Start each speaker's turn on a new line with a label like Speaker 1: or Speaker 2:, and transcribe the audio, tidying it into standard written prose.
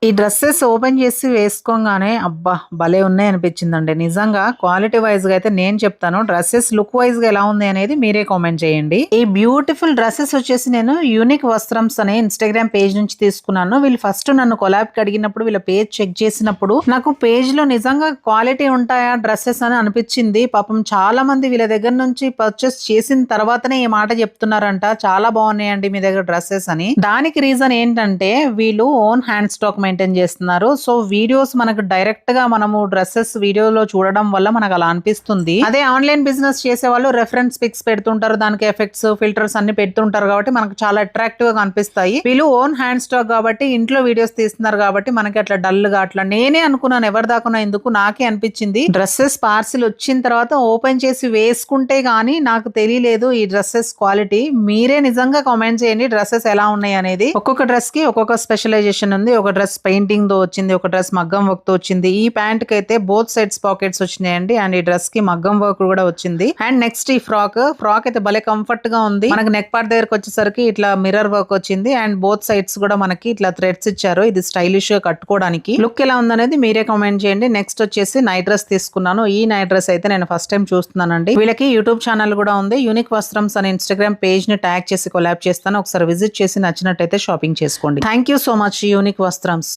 Speaker 1: ఈ dresses open చేసి వేసుకోగానే అబ్బా! భలే ఉన్నాయి అనిపించిందండి. నిజంగా క్వాలిటీ వైస్‌గా అయితే నేను చెప్తాను. డ్రెసెస్ లుక్ వైస్‌గా ఎలా ఉంది అనేది మీరే కామెంట్ చేయండి. ఈ బ్యూటిఫుల్ డ్రెసెస్ వచ్చేసి నేను యూనిక్ వస్త్రమ్స్ అనే ఇన్‌స్టాగ్రామ్ పేజ్ నుంచి తీసుకున్నాను. వీళ్ళు ఫస్ట్ నన్ను కొలాబ్‌కి అడిగినప్పుడు వీళ్ళ పేజ్ చెక్ చేసినప్పుడు నాకు పేజ్‌లో నిజంగా క్వాలిటీ ఉంటాయా డ్రెసెస్ అని అనిపించింది. పాపం చాలా మంది వీళ్ళ దగ్గర నుంచి పర్చేస్ చేసిన తర్వాతనే ఈ మాట చెప్తున్నారంట. చాలా బాగున్నాయండి మీ దగ్గర డ్రెసెస్ అని. దానికి రీజన్ ఏంటంటే వీళ్ళు ఓన్ హ్యాండ్ స్టాక్ మెయింటైన్ చేస్తున్నారు. సో వీడియోస్ మనకు డైరెక్ట్ గా మనము డ్రెస్సెస్ వీడియోలో చూడడం వల్ల మనకు అలా అనిపిస్తుంది. అదే ఆన్లైన్ బిజినెస్ చేసే వాళ్ళు రెఫరెన్స్ పిక్స్ పెడుతుంటారు, దానికి ఎఫెక్ట్స్ ఫిల్టర్స్ అన్ని పెడుతుంటారు కాబట్టి మనకు చాలా అట్రాక్టివ్ గా కనిపిస్తాయి. వీళ్ళు ఓన్ హ్యాండ్ స్టాక్ కాబట్టి ఇంట్లో వీడియోస్ తీస్తున్నారు కాబట్టి మనకి అట్లా డల్ గా అట్లా నేనే అనుకున్నాను ఎవరి దాకా ఎందుకు నాకే అనిపించింది. డ్రెస్సెస్ పార్సిల్ వచ్చిన తర్వాత ఓపెన్ చేసి వేసుకుంటే గానీ నాకు తెలియలేదు ఈ డ్రెస్సెస్ క్వాలిటీ. మీరే నిజంగా కామెంట్ చేయండి డ్రెస్సెస్ ఎలా ఉన్నాయి అనేది. ఒక్కొక్క డ్రెస్ కి ఒక్కొక్క స్పెషలైజేషన్ ఉంది. ఒక డ్రెస్ పెయింటింగ్ తో వచ్చింది, ఒక డ్రెస్ మగ్గం వర్క్ తో వచ్చింది. ఈ ప్యాంట్ కి అయితే బోత్ సైడ్స్ పాకెట్స్ వచ్చినాయండి అండ్ ఈ డ్రెస్ కి మగ్గం వర్క్ కూడా వచ్చింది. అండ్ నెక్స్ట్ ఈ ఫ్రాక్ అయితే భలే కంఫర్ట్ గా ఉంది. మనకి నెక్ పార్ట్ దగ్గరకు వచ్చేసరికి ఇట్లా మిర్రర్ వర్క్ వచ్చింది అండ్ బోత్ సైడ్స్ కూడా మనకి ఇట్లా థ్రెడ్స్ ఇచ్చారు. ఇది స్టైలిష్ గా కట్టుకోవడానికి. లుక్ ఎలా ఉందనేది మీరే కామెంట్ చేయండి. నెక్స్ట్ వచ్చేసి నైట్ డ్రెస్ తీసుకున్నాను. ఈ నైట్ డ్రెస్ అయితే నేను ఫస్ట్ టైం చూస్తున్నానండి. వీళ్ళకి యూట్యూబ్ ఛానల్ కూడా ఉంది. యూనిక్ వస్త్రమ్స్ అనే ఇన్స్టాగ్రామ్ పేజ్ ని ట్యాగ్ చేసి కొలాబ్ చేస్తాను. ఒకసారి విజిట్ చేసి నచ్చినట్టయితే షాపింగ్ చేసుకోండి. Thank you so much unique Vastrams.